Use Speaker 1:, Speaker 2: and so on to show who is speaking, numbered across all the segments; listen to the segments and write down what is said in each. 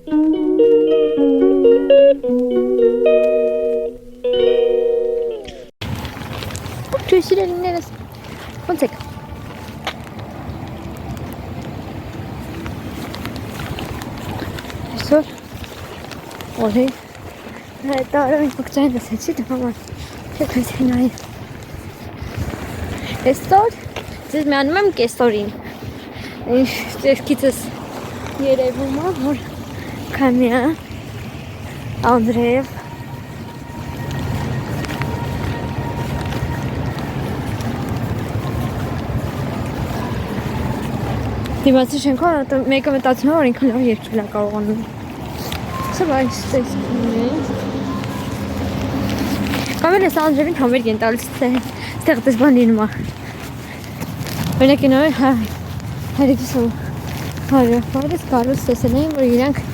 Speaker 1: Čo si radi neraz? Ոնց եք։ Այսօր օրի տարին կողքին ասեցի դաման քեքսինայի։ Այսօր ձեզ միանում եմ կեսօրին։ Ինչ տեսքիցս երևում է որ Կամիա Անդրեև Դիմացի շենքով մեկը մտածում է որ ինքը լավ երկու լավ կարողանում։ Սա բայց տեսքին։ Կամիլը Անդրեևին համերգ են տալիս ստեղ դες բան լինում է։ Օրինակ նոր հայրիկիս ու հարևանս կարոս տեսել էին որ իրանք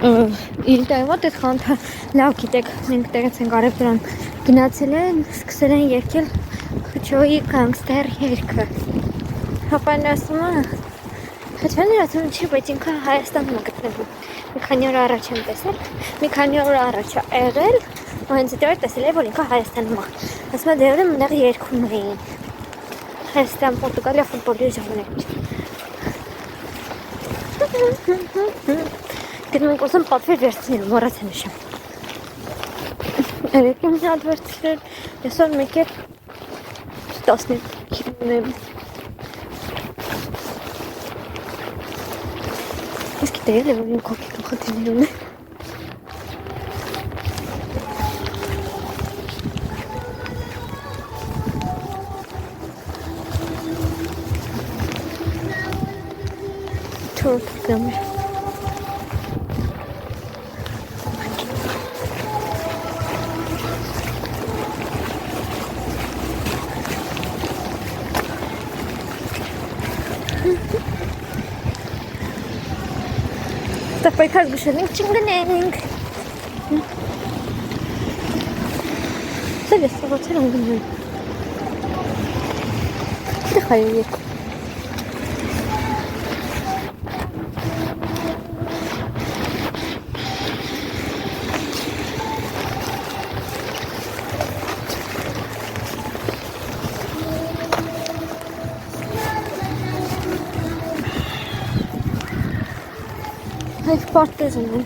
Speaker 1: ինտերնետ այդ խանութը լավ գիտեք մենք տեղից ենք արև դրան գնացել են սկսել են երգել Խուչոյի գանգստեր երգը հապան ասում է հաճվաներ ասում չի բայց ինքը Հայաստանում է գտնվում մի քանի օր առաջ եմ տեսել մի քանի օր առաջ է եղել ու հենց դեռ տեսել եմ որ ինքը Հայաստանում է ասում է դեռ մնեղ երգում էին Հայաստան Պորտուգալիա ֆուտբոլի ժամանակ Գնում ենք ուսում պատվեր վերցնելու, մոռաց եմ նշեմ Երեկ եմ հատ վերցրել, այսօր մեկ էր 15 կիլոն Ես գիտեի էլ որ իմ կոկի գլխատիներում է Թորդ գամ է Так պայքար գշելենք չնգնենք Սև ես սողոցել անգնում Դե խայր երկ Այդ պարտեզն են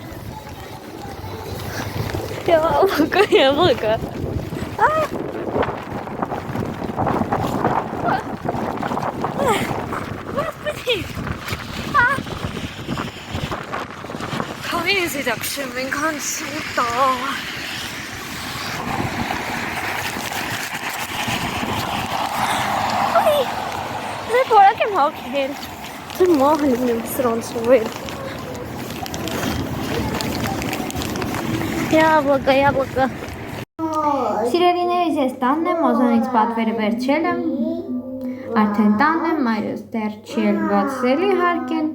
Speaker 1: Եղալակա Կավին ես իդակ շեմ ենք հանսուտա Ձեր որակ եմ հակել Ձեր մահլին եմ սրանցուվել Яблоко Սիրելիներիս ես տանն եմ, ոզոնից պատվերը վերջել եմ Արդեն տանն եմ, մայրս դեռ չի էլ բացելի հարկեն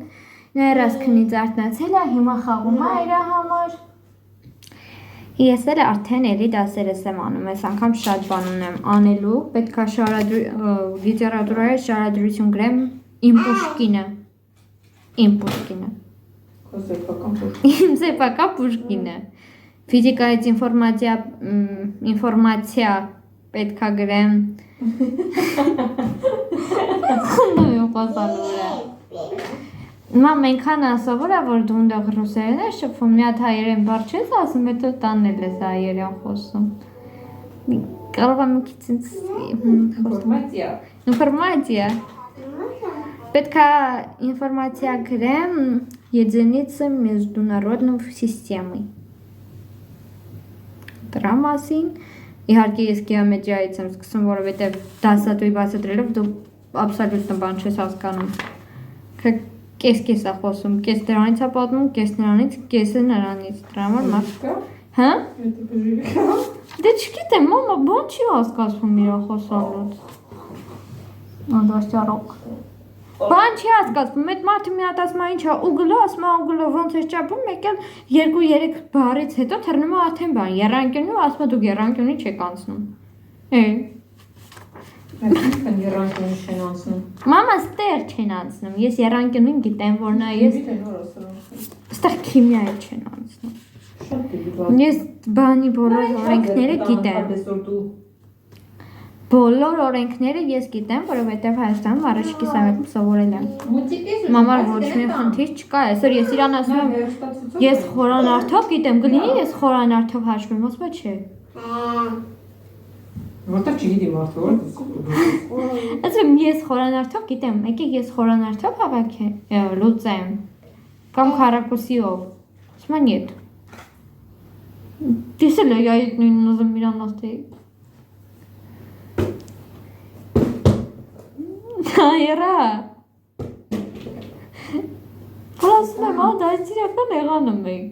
Speaker 1: Ներաս քնից արթնացել է, հիմա խաղում է իրա համար Ես էլ արդեն էլի դասերս եմ անում, ես անգամ շատ բան ունեմ անելու Պետք է լիտերատուրայի շարադրություն գրեմ իմ Պուշկինը Իմ սեփական Պուշկինը Ֆիզիկայից ինֆորմացիա պետք է գրեմ Նույն խոսալուր է Մամ ենքան ասավոր է, որ դու ունդեղ ռուսերեն ես շփվում, մի հատ հայերեն բառ չես ասում, հետո տանել ես հայերեն խոսում Կարող եմ Ինֆորմացիա Պետք է ինֆորմացիա գրեմ единицы международной системы Դրա մասին իհարկե ես գեոմետրիայից եմ սկսում, որովհետև դասատուի բացատրելով դու աբսոլյուտն բան չես հասկանում։ Կես-կես է խոսում, կես դրանից է պատմում, կես նրանից, կեսը նրանից։ Դրա համար մարդը։ Հա? Դե չգիտեմ, մամա, բան չի հասկացվում իր խոսալուց։ Անդրաստյարոք։ Բան չի հասկացվում, այդ մարդը մի հատ ասում է ինչ է ուգլո, ասում է ուգլո ոնց է ճապում, մեկ էլ 2-3 բառից հետո թռնում է արդեն բան, եռանկյունի ու ասում է դուք եռանկյունի չեք անցնում։ Մենք եռանկյունի չեն անցնում։ Մամա ստեր չեն անցնում, ես եռանկյունին գիտեմ, որ նա ես Քիմիայի չեն անցնում։ Ես բանի բոլոր օրենքները գիտեմ։ Բոլոր օրենքները ես գիտեմ, որովհետև Հայաստանում առաջիկի սայմակում սովորել եմ։ Մամար ոչ մի խնդիր չկա, այսօր ես իրան ասում եմ, ես խորանարդով գիտեմ, կլինի ես խորանարդով հաշվեմ, ասում է չէ։
Speaker 2: Որտեղ չգիտի մարդը,
Speaker 1: Ասում ես խորանարդով գիտեմ, եկեք ես խորանարդով հավաքեմ, լուծեմ, կամ քառակուսիով, ասում են ետ։ Դիսել է այդ նույնն ուզում իրան ասել։ Հայերա։ Ասում եմ, դա այս իրական եղանում եք։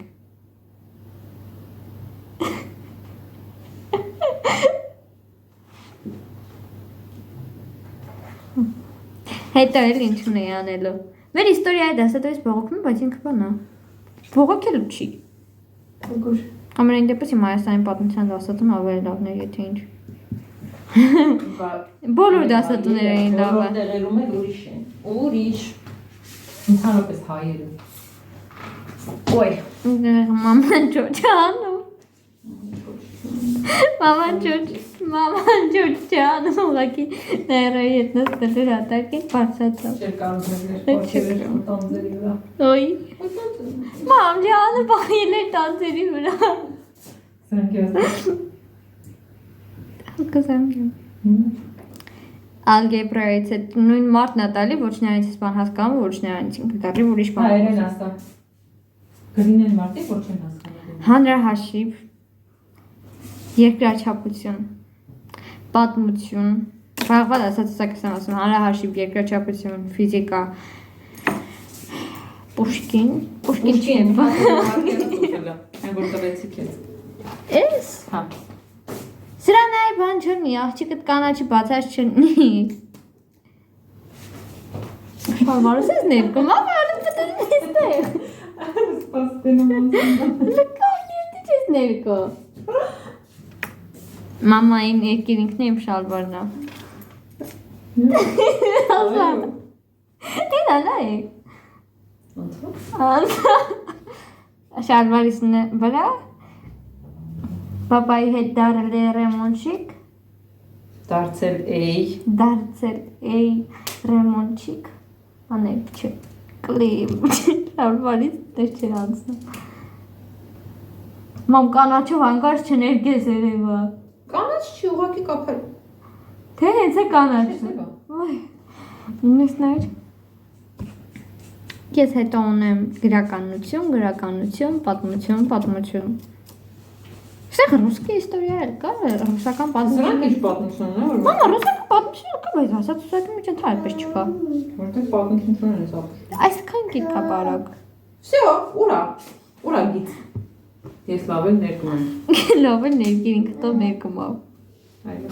Speaker 1: Հետո էլ ինչ ունեի անելու։ Մեր իստորիայի դասատուից բողոքում, բայց ինքը բանա։ Բողոքելու չի։ Ամենայն դեպս իմ Հայաստանի պատմության դասատուն ավելի լավն էր, եթե ինչ։ Բոլոր դասատուները էին լավը։
Speaker 2: Բոլոր տեղերում էլ ուրիշ են։ Ուրիշ։ Ընդհանրապես հայերը։ Ոյ։
Speaker 1: Մաման ճոճանում։ Մաման ճոճանում, ուղղակի նայրայի հետ նստելու հատակին բարձրացավ։
Speaker 2: Չէր կարող մեր տանձերի վրա։
Speaker 1: Ոյ։ Մամ ջանը բաղել էր տանձերի վրա։
Speaker 2: Սրանք ես։
Speaker 1: Կզեմ ջան։ Ալգեբրայից է նույն մարդ Նատալի ոչ նրանից ես բան հասկանում, ոչ նրանից ինքը դառի ուրիշ բան։
Speaker 2: Հայերեն ասա։ Գրինեն մարդիկ ոչ են հասկանում։
Speaker 1: Հանրահաշիվ, երկրաչափություն, պատմություն, վաղվալ ասած ասակսան ասում, հանրահաշիվ, երկրաչափություն, ֆիզիկա, Պուշկին չի են բան։
Speaker 2: Այն որ տվեցի քեզ։
Speaker 1: Էս։
Speaker 2: Հա։
Speaker 1: Սրան այ բան չունի, աղջիկդ կանաչի բացած չունի։ Շարմարս ես ներկում, ապարս պտրին ես տեղ։
Speaker 2: Սպաստենում ասում։
Speaker 1: Լկան երդի չես ներկո։ Մամային երկիր ինքն եմ շալվարնա։ Ասա։ Դին ալա է։ Անցա։ Շալվարիսն վրա։ Պապայի հետ դարել է ռեմոնչիկ։
Speaker 2: Դարձել էй։
Speaker 1: Դարձել էй ռեմոնչիկ։ Անել չէ։ Կլիմ։ Շալվարիս դեր չեր անցնում։ Մամ կանաչով հանկարծ չներգես երևա։
Speaker 2: Կանաչ չի ուղղակի կապել։
Speaker 1: Թե հենց է կանաչ։ Ոյ։ Ինձ նայր։ Ես հետո ունեմ գրականություն, պատմություն։ Սա ռուսկի իստորիա էլ կա, ռուսական պատմություն։
Speaker 2: Սրանք ինչ պատմությունն է, որ
Speaker 1: Մամա, ռուսական պատմություն կա, բայց ասած ուսակի մեջ ընդհանուր այդպես չկա։
Speaker 2: որտեղ պատմությունն է սա։
Speaker 1: Այսքան գիտք է բարակ։
Speaker 2: Всё, ուրա գից։ Ես լավ էլ ներկում եմ։
Speaker 1: Լավ է ներկին ինքը տո ներկումով։
Speaker 2: Այո։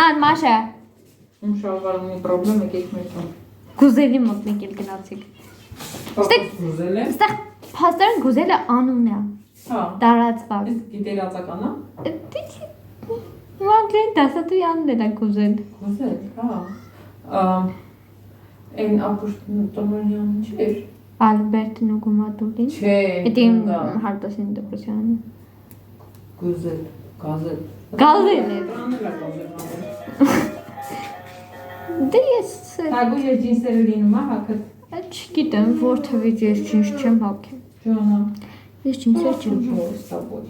Speaker 1: Ան, Մաշա,
Speaker 2: Ում շալվարում մի պրոբլեմ եկեք մեր տուն։
Speaker 1: գուզելի մոտնիկ էլ գնացիք։
Speaker 2: Պապաս գուզել է։
Speaker 1: Այստեղ փաստորեն գուզելը անունն է։
Speaker 2: Հա։
Speaker 1: Տարածված։
Speaker 2: Իսկ գիտելացական է։
Speaker 1: Մանգլեն դասատուի անունն է գուզել։
Speaker 2: Գուզել, հա։ Այն ապուշտոնյան չէր։
Speaker 1: Ալբերտ Նուգումատուլին։
Speaker 2: Չէ։
Speaker 1: Էդի հարտոսին դպրոցյանը։
Speaker 2: Գուզել, գազել։
Speaker 1: Գազել է։ Դե ես
Speaker 2: Հագու ես ջինսերը լինում է հակը։
Speaker 1: չգիտեմ, որ թվից ես ջինս չեմ հագել։
Speaker 2: Ջոնա։
Speaker 1: Ես ջինսեր չեմ։
Speaker 2: Ստաբոլ։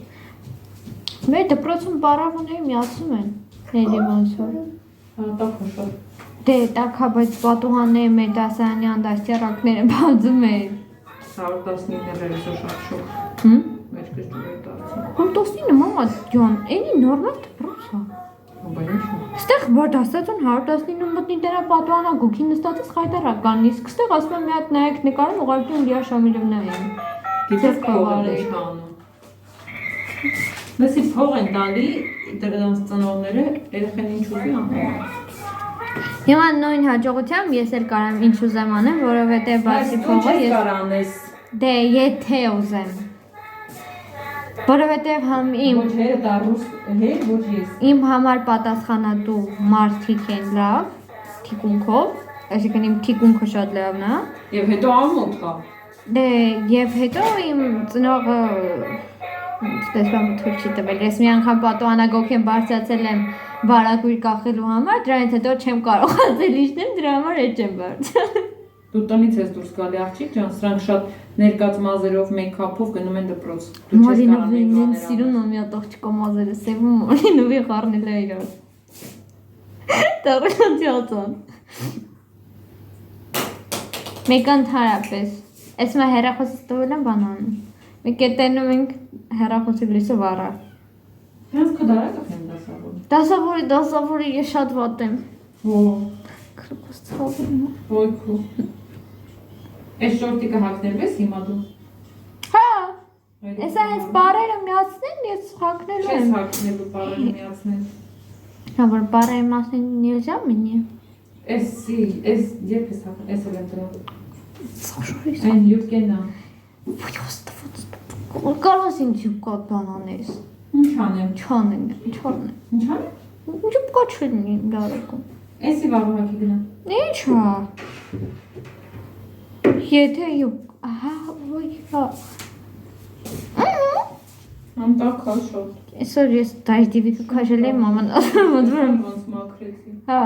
Speaker 1: Մեր դպրոցում պարավոները միացում են։ Էլի ոնց որ։
Speaker 2: Հա, տախոշ։
Speaker 1: Դե տակա, բայց պատուհանները մեր դասարանյան դաստիարակները բացում են։
Speaker 2: 119-ը շոշափ։
Speaker 1: Հմ։
Speaker 2: Մեջքս ջուրը դարձի։
Speaker 1: Հոստինը մամա ջան, էնի նորմալ դպրոց է։
Speaker 2: Բայց
Speaker 1: Ստեղ որ դասածուն 119 մտնի դերա պատուհանա գուքի նստածս խայտարական, իսկ ստեղ ասում եմ մի հատ նայեք նկարում ուղղակի Ուլիա Շամիլովնա են։
Speaker 2: գիտես փող են անում։ Լսի փող են տալի դրանց ծնողները երեխան ինչ ուզի անում։
Speaker 1: Հիմա նույն հաջողությամբ ես էլ կարամ ինչ ուզեմ անեմ, որովհետև բացի փողը ես
Speaker 2: կարանես։
Speaker 1: դե եթե ուզեմ։ Որովհետև համ իմ
Speaker 2: Ոչ հերը դա ռուս հեր, ոչ ես։
Speaker 1: իմ համար պատասխանատու մարդիկ են լավ, թիկունքով, այսինքն իմ թիկունքը շատ լավն է։
Speaker 2: Եվ հետո ամոթ կա։
Speaker 1: Դե եւ հետո իմ ծնողը տեսամ թույլ չի տվել։ Ես մի անգամ պատուհանագոք եմ բարձրացել եմ բարակույր կախելու համար, դրանից հետո չեմ կարողացել իջնել, դրա համար էջ եմ բարձրացել։
Speaker 2: Դու տնից ես դուրս գալի աղջիկ ջան, սրանք շատ ներկած մազերով, մեյքափով գնում են դպրոց։
Speaker 1: Մորինովին են սիրուն ու մի հատ աղջիկա մազերը սևում Մորինովի խառնել է իրար։ Տարածան։ Մեկ ընդհանրապես, այս մա հեռախոսից տվել եմ բանան։ Մեկ տենում ենք հեռախոսի լույսը վառա։
Speaker 2: Հենց կդարակ եմ դասավորում։
Speaker 1: Դասավորի ես շատ վատ եմ։ Քրկոս ցավում։
Speaker 2: Ոյքու։ Այս շորտիկը հագնելու ես հիմա դու։
Speaker 1: Հա։ Էսա հենց բարերը միացնեն, ես հագնելու եմ։
Speaker 2: Չես հագնելու բարերը միացնել։
Speaker 1: Հա, որ բարերը միացնեն նельзя мне։
Speaker 2: Էս երբ ես հագնել, էս էլ եմ դրել։
Speaker 1: Սաշորիս։
Speaker 2: Այն յուկենա։
Speaker 1: Կարող ես ինձ յուկատ բանանես։
Speaker 2: Ինչ անեմ։
Speaker 1: Չանեմ։
Speaker 2: Ինչ անեմ։
Speaker 1: Յուկա չունի դարեկում։
Speaker 2: Էսի վաղը հագի գնա։
Speaker 1: Ինչ հա։ Եթե ահա, ոյ հա։
Speaker 2: Անտակա շոտ։
Speaker 1: Այսօր ես դաշտիվիկը քաշել եմ մաման ասում
Speaker 2: Ոնց մաքրեցի։
Speaker 1: Հա։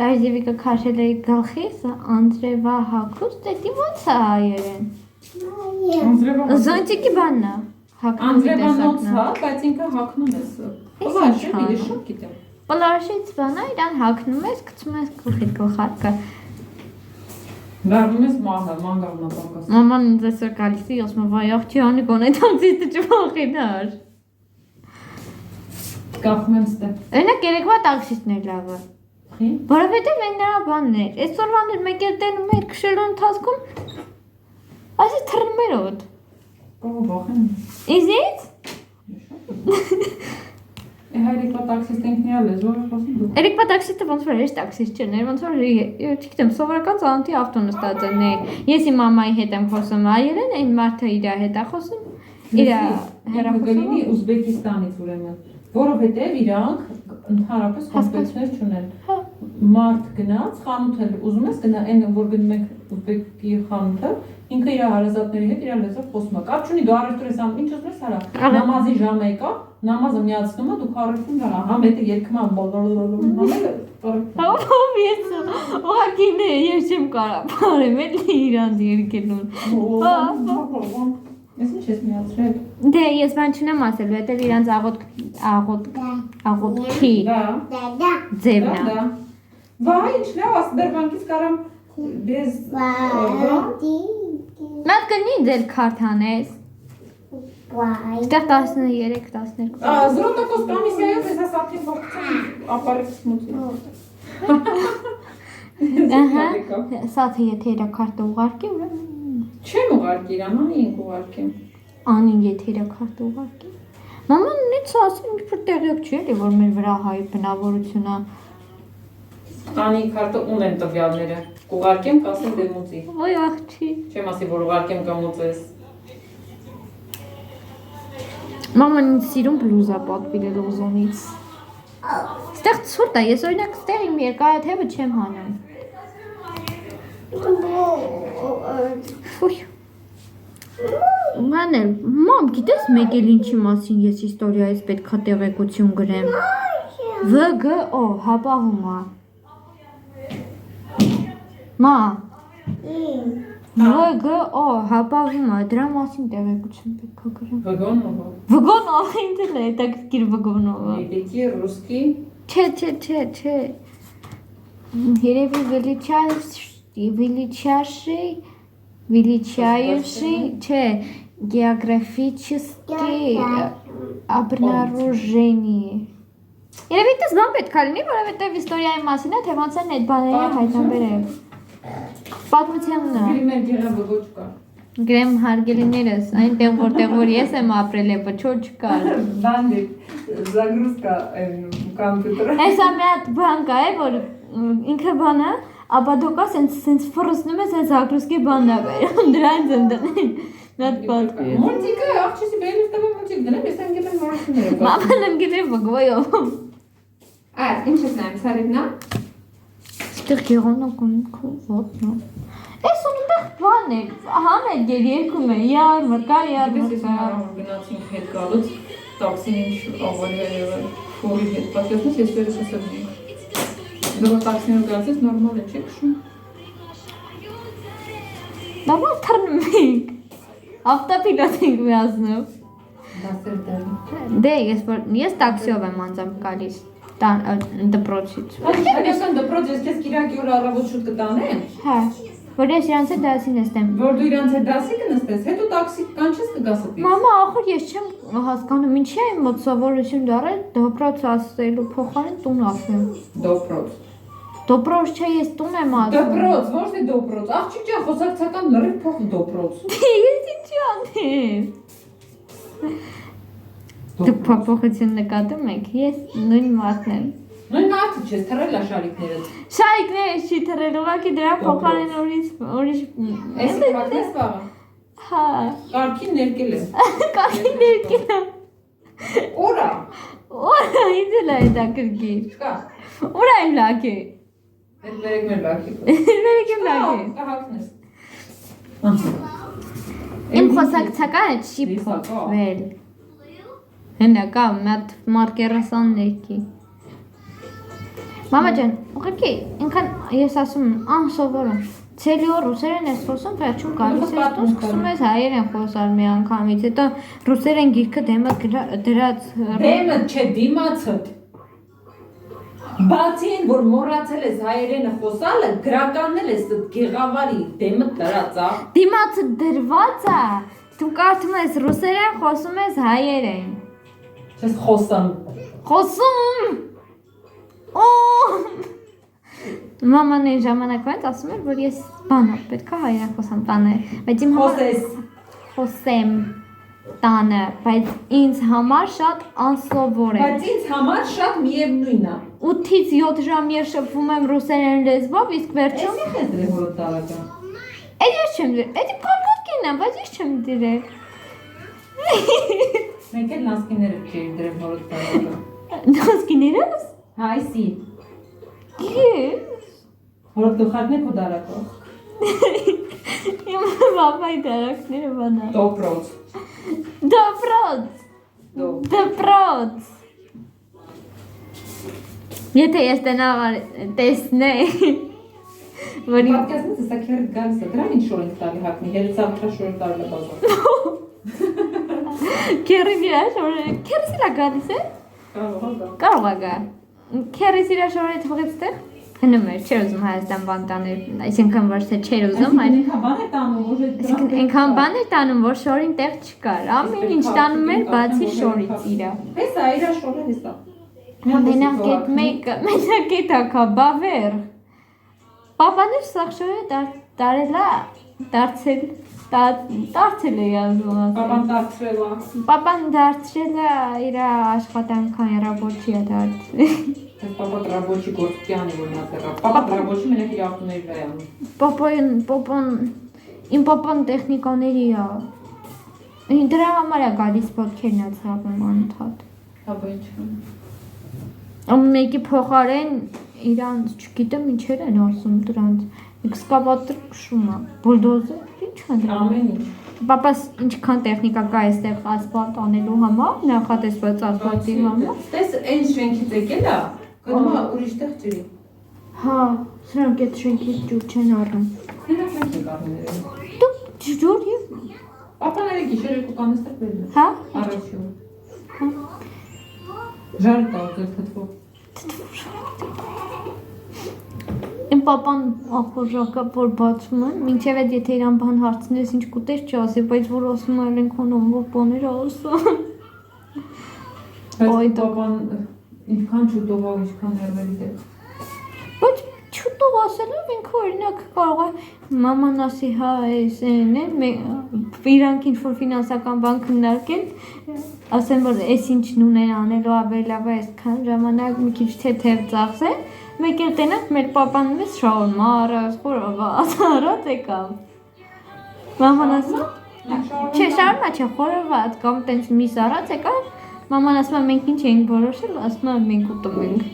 Speaker 1: Դաշտիվիկը քաշել էի գլխիս, Անդրեվա հագուստ, դե ո՞նց է հայերեն։ Զոնտիկի բանն է։
Speaker 2: Անդրեվանոց հա, բայց ինքը հագնում ես։ Պլաշի մի շոկ գիտեմ։
Speaker 1: Պլաշից բանա իրան հագնում ես, գցում ես գլխիդ գլխարկը։
Speaker 2: Դառնում ես մահը, մանգաղնապակաս։
Speaker 1: Մաման ինձ այսօր գալիս է, ասում է, վայ աղջիկանի գոնե տանցից չփոխինար։
Speaker 2: Կախում եմ ստե։
Speaker 1: Օրինակ երեկվա տաքսիստն էր լավը։
Speaker 2: Խի։
Speaker 1: Որովհետև այն նրա բանն էր։ Այսօրվան էր մեկ էլ տենում էր քշելու ընթացքում։ Այսի թռնում էր ոտ։
Speaker 2: Կողո բախեմ։
Speaker 1: Իզից։
Speaker 2: Երեկվա տաքսիստ ենք նրա լեզվով խոսում դու։
Speaker 1: Երեկվա տաքսիստը ոնց որ էր տաքսիստ չէր, ոնց որ չգիտեմ, սովորական ծանոթի ավտոն ստացել է։ Ես իմ մամայի հետ եմ խոսում հայերեն, այն մարդը իր հետ է խոսում։ Իր
Speaker 2: հերախոսի Ուզբեկիստանից ուրեմն, որովհետև իրանք ընդհանրապես կոմպլեքսներ չունեն։ Մարդ գնաց, խանութ էլ ուզում ես գնա, այն որ գնում եք ուզբեկի խանութը, ինքը իր հարազատների հետ իր լեզվով խոսում է։ Կապ չունի, դու առևտուր ես անում, ինչ ուզում ես արա։ Նամազի ժամը եկա, նամազը միացնում է, դուք առևտուն դարա, համ հետը երգում եմ ուղղակին
Speaker 1: ես չեմ կարող բարեմ էլի իրանց երկելուն։
Speaker 2: Ես ինչ ես միացրել։
Speaker 1: Դե ես բան չնեմ ասել, որովհետև իրանց աղոտքի ձևն է։
Speaker 2: Վայ, ինչ լավ, Սբերբանկից կարամ без
Speaker 1: Մատ կնի ձեր քարտ հանես։ Ստեղ 13-12։
Speaker 2: Զրոտակոս կամիսիայով ես ասատին վողցան ապարեք սմուծի։
Speaker 1: Ահա, սաթը եթե իրա քարտը ուղարկի, ուրեմն
Speaker 2: Չեմ ուղարկի իրան, անի ենք ուղարկեմ։
Speaker 1: Անին եթե իրա քարտը ուղարկի։ Մաման նույնց ասում ինչ-որ տեղյակ չի էլի, որ մեր վրա հայ բնավորությունա։
Speaker 2: Անի քարտը ունեն տվյալները, ուղարկեմ կասեմ դեմուծի։
Speaker 1: Ոյ աղջի։
Speaker 2: Չեմ ասի, որ ուղարկեմ կմուծես։
Speaker 1: Մաման ինձ սիրում բլուզա պատվիրել ուզոնից։ Ստեղ ցուրտ է, ես օրինակ ստեղ իմ երկարաթևը չեմ հանում։ Ֆույ։ Մանել, մամ, գիտես մեկ էլ ինչի մասին ես իստորիայից պետքա տեղեկություն գրեմ։ ՎԳՕ, հապաղում է։ Մա։ ՎԳՕ, հապաղում է, դրա մասին տեղեկություն պետքա գրեմ։
Speaker 2: Վգոնովը։
Speaker 1: Վգոնովը ինձ էլ է հետաքրքիր Վգոնովը։
Speaker 2: Եկի ռուսկի։
Speaker 1: Չէ։ Երևի величайший, չէ, географический обнаружение։ Երևի դες բան պետք է լինի, որովհետև իստորիայի մասին է, թե ոնց են այդ բաները հայտնաբերել։ Պատմությունն է։
Speaker 2: Գրիմեր գեղը վգոչ կա։
Speaker 1: Գրեմ հարգելիներս, այնտեղ որ ես եմ ապրել է, ոչո չկար։
Speaker 2: Բանդիկ, զագրուսկա կամպյուտերը։
Speaker 1: Այսա մի հատ բան կա է, որ ինքը բանը, ապա դոկա սենց ֆրսնում է, սենց ակրուսկի բանն է վերում, դրանց եմ դնել։ Մի հատ պատվի։
Speaker 2: Մոլտիկը, աղջիսի բերուս տվե մոլտիկ դնեմ, ես եմ գետեմ որոշումները։
Speaker 1: Մաման եմ գետեմ վգվայով։
Speaker 2: Ինչ ես նայմ, սարիվնա։
Speaker 1: Ստեղ գեղոնակ ունքու ոտնա։ Էս ունտեղ բան է, համել երկում է, յարմար, կա յարմար։
Speaker 2: Գնացինք հետ գալուց, տաքսին ինչ ավարի է եղել, ֆորի հետ պատկերացնես, ես վերս ասել ենք։ Դու տաքսին գալիս նորմալ է, չի քշում։
Speaker 1: Նորմալ թռնում ենք, ավտոպիլոտ ենք միացնում։
Speaker 2: Դասեր դարի։
Speaker 1: Դե, ես տաքսիով եմ անձամբ գալիս, դպրոցից։
Speaker 2: Հայկական դպրոց ես քեզ կիրակի օր առավոտ շուտ կտանեմ։
Speaker 1: Հա, որ ես իրանց հետ դասի նստեմ։
Speaker 2: Որ դու իրանց հետ դասի կնստես, հետո տաքսի կանչես կգաս դեպի։
Speaker 1: Մամա, ախր ես չեմ հասկանում, ինչի եմ մոտ սովորություն դարել դպրոց ասելու փոխարեն տուն ասեմ։
Speaker 2: Դպրոց։
Speaker 1: Դպրոց չէ, ես տուն եմ ասում։
Speaker 2: Դպրոց, ոչ թե դպրոց։ Աղջիկ ջան, խոսակցական լրիվ փոխ դպրոց։
Speaker 1: Ես ինչի անեմ։ Դուք փոփոխություն նկատում եք, ես նույն մարդն եմ։
Speaker 2: Նույն մարդը չես թռել աշարիկներդ։
Speaker 1: Շարիկները չի թռել, ուղղակի դրա փոխարեն ուրիշ
Speaker 2: Էս կրակնես բաղը։
Speaker 1: Հա,
Speaker 2: Կարգին ներկել եմ։
Speaker 1: կարգի ներկել եմ։
Speaker 2: Օրա։
Speaker 1: Օրա, ինձ էլ է դա կրկի։
Speaker 2: Չկա։
Speaker 1: Ուրա եմ լաքի։
Speaker 2: Այդ վերեք մեր լաքի։
Speaker 1: Վերեք եմ լաքի։
Speaker 2: Կահակնես։
Speaker 1: Իմ խոսակցականը չի փոխվել։ Հենա կա մատ մարկերասան ներքի։ Մամա ջան, ուղղակի ինքան ես ասում եմ անսովոր եմ։ Ցելի օր ռուսերեն ես խոսում, վերջում գալիս ես դու սկսում ես հայերեն խոսալ մի անգամից, հետո ռուսերեն գիրքը դեմը դրած
Speaker 2: Դեմը չէ, դիմացդ։ Բացի այն, որ մոռացել ես հայերենը խոսալը, գրականել ես գեղավարի դեմը դրած է։
Speaker 1: Դիմացը դրված է։ Դու կարդում ես ռուսերեն, խոսում ես հայերեն։
Speaker 2: Չես խոսում։
Speaker 1: Խոսում։ Օ! Մաման այն ժամանակվանից ասում էր, որ ես բանա պետք է հայերեն խոսամ տանը, բայց իմ համար խոսեմ տանը, բայց ինձ համար շատ անսովոր է։
Speaker 2: Բայց ինձ համար շատ միևնույն է։
Speaker 1: 8-ից 7 ժամ ես շփվում եմ ռուսերեն լեզվով, իսկ վերջում
Speaker 2: Ես ես դրել որ տարական։
Speaker 1: Այդ ես չեմ դրել, այդ կարգակին է, բայց ես չեմ դրել։
Speaker 2: Մենք էլ նասկիները չէի դրել որ տարական։
Speaker 1: Նոսկիներս։
Speaker 2: Հայսի։
Speaker 1: Ես։
Speaker 2: Որ գլխարկն է քո դարակով։
Speaker 1: Իմ բաբայի դարակները բանա։
Speaker 2: Դոպրոց։
Speaker 1: Դպրոց։ Դպրոց։ Եթե ես տեսնեի, որ իմ
Speaker 2: Պատկերացնես սա քերդ գալիս է, դրան ինչ շոր ենք տալի հակնի, երեցավթա շոր տալի բազա։
Speaker 1: քերի վրա շորը, քերս իրա գալիս է։ Կարող է գա։ Քերս իրա շորը թողեց տեղ։ Հնում էր, չէր ուզում Հայաստան բան տանել, այսինքն ոչ թե չէր ուզում, այլ
Speaker 2: Այնքան բան է տանում, որ
Speaker 1: այսինքն այնքան բան էր տանում, որ շորին տեղ չկար, ամեն ինչ տանում էր բացի շորից իրա։
Speaker 2: Հեսա, իրա շորը հեսա։
Speaker 1: Մենակետ մեկը, մենակետ ակա, բավեր։ Պապաներ սաղ շորը դարձել է յազում ասել։
Speaker 2: Պապան դարձրել է։
Speaker 1: Պապան դարձրել է իրա աշխատանքան ռաբոչի է դարձել։
Speaker 2: Պապա ռաբոչի գործկյանի որ նա դեռ։ Պապա ռաբոչի մենակ իր ավտոների վրա է։
Speaker 1: Պապան, իմ պապան տեխնիկաների է։ Դրա համար է գալիս ոտքերն է ցավում անընդհատ։
Speaker 2: Հա ինչ։
Speaker 1: Մեկի փոխարեն իրանց չգիտեմ ինչեր են ասում դրանց էքսկավատոր քշում է բուլդոզեր ինչ է դրա
Speaker 2: Ամեն ինչ։
Speaker 1: Պապաս ինչքան տեխնիկա կա այստեղ ասֆալտ անելու համար նախատեսված ասֆալտի համար
Speaker 2: Տես այն շենքից եկել է գնում է ուրիշ տեղ ջրի
Speaker 1: Հա սրանք այդ շենքից ջուր չեն առնում
Speaker 2: Նրանք մենք ենք առնել
Speaker 1: Դու ջուր եւ
Speaker 2: Պապաները գիշերը կկանստեղ բերում
Speaker 1: Հա
Speaker 2: Առաջին Ժար տա ուզել թթվով
Speaker 1: Իմ պապան ախորժակա որ բացում են, մինչև այդ եթե իրան բան հարցնես ինչ կուտես չասի, բայց որ ասում են քոնոմ որ բաներ ասում։
Speaker 2: Բայց պապան ինչքան չուտով է, ինչքան ներվերի դեպ։
Speaker 1: Բայց չուտով ասելով ինքը օրինակ կարող է մաման ասի հա էս են իրանք ինչ-որ ֆինանսական բան քննարկել, ասեն որ էս ինչն ունեն անելու ավելի լավ է այսքան ժամանակ մի քիչ թեթև ծախսեն Մեկ էլ տենակ մեր պապան մեզ շաուրմա առած, խորոված առած եկավ։ Մաման ասում, չէ շաուրմա չէ խորոված կամ տենց միս առած եկավ։ Մաման ասում է մենք ինչ էինք որոշել, ասում է մենք ուտում ենք։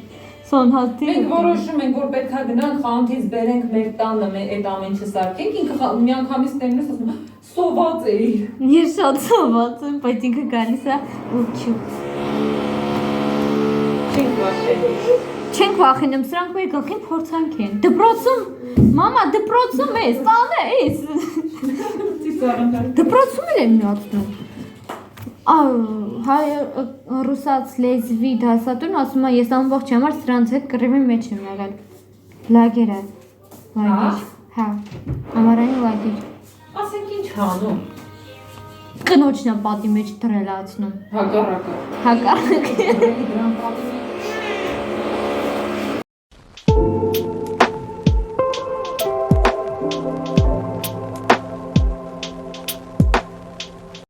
Speaker 1: Սոնհատի։
Speaker 2: Մենք որոշում ենք, որ պետք է գնանք խանութից բերենք մեր տանը, այդ ամեն ինչը սարքենք, ինքը միանգամից տերնես ասում, սոված էի։
Speaker 1: Ես շատ սոված եմ, բայց ինքը գալիս է ու չու։ Չենք վախենում, սրանք մեր գլխին փորձանք են։ Դպրոցում, մամա, դպրոցում ես, տանը ես։ Դպրոցում էլ եմ միացնում։ Ռուսաց լեզվի դասատուն ասում է, ես ամբողջ համար սրանց հետ կռիվի մեջ եմ եղել։ Լագերը։ Հա, համարային լագեր։
Speaker 2: Ասենք ինչ հանում։
Speaker 1: Կնոջն է պատի մեջ դրելացնում։
Speaker 2: Հակառակը։
Speaker 1: Հակառակը։
Speaker 2: Դրան պատի